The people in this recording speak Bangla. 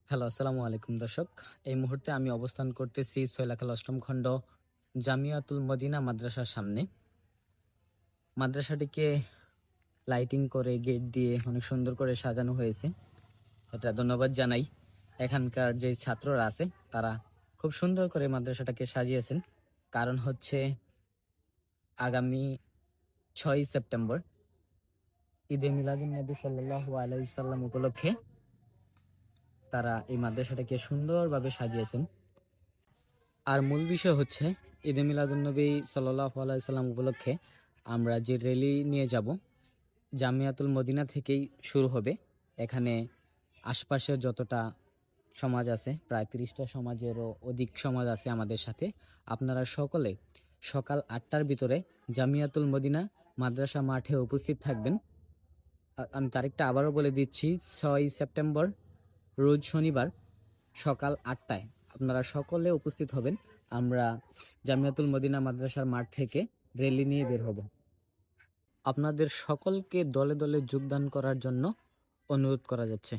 হ্যালো, আসসালামু আলাইকুম দর্শক। এই মুহূর্তে আমি অবস্থান করতেছি সৈলাখাল অষ্টম খণ্ড জামিয়াতুল মদিনা মাদ্রাসার সামনে। মাদ্রাসাটিকে লাইটিং করে গেট দিয়ে অনেক সুন্দর করে সাজানো হয়েছে। এটা ধন্যবাদ জানাই। এখানকার যে ছাত্ররা আছে তারা খুব সুন্দর করে মাদ্রাসাটাকে সাজিয়েছেন। কারণ হচ্ছে আগামী ৬ই সেপ্টেম্বর ঈদে মিলাদুন নবী সাল্লাল্লাহু আলাইহি সাল্লাম উপলক্ষে তারা এই মাদ্রাসাটাকে সুন্দরভাবে সাজিয়েছেন। আর মূল বিষয় হচ্ছে ঈদে মিলাদুন্নবী সাল্লাল্লাহু আলাইহি সাল্লাম উপলক্ষে আমরা যে র্যালি নিয়ে যাব জামিয়াতুল মদিনা থেকেই শুরু হবে। এখানে আশপাশের যতটা সমাজ আছে প্রায় ৩০টা সমাজেরও অধিক সমাজ আছে আমাদের সাথে। আপনারা সকলে সকাল ৮টার ভিতরে জামিয়াতুল মদিনা মাদ্রাসা মাঠে উপস্থিত থাকবেন। আমি তারিখটা আবারও বলে দিচ্ছি, ৬ই সেপ্টেম্বর রোজ শনিবার সকাল ৮টায় আপনারা সকলে উপস্থিত হবেন। আমরা জামিয়াতুল মদিনা মাদ্রাসার মাঠ থেকে র্যালি নিয়ে বের হব। আপনাদের সকলকে দলে দলে যোগদান করার জন্য অনুরোধ করা যাচ্ছে।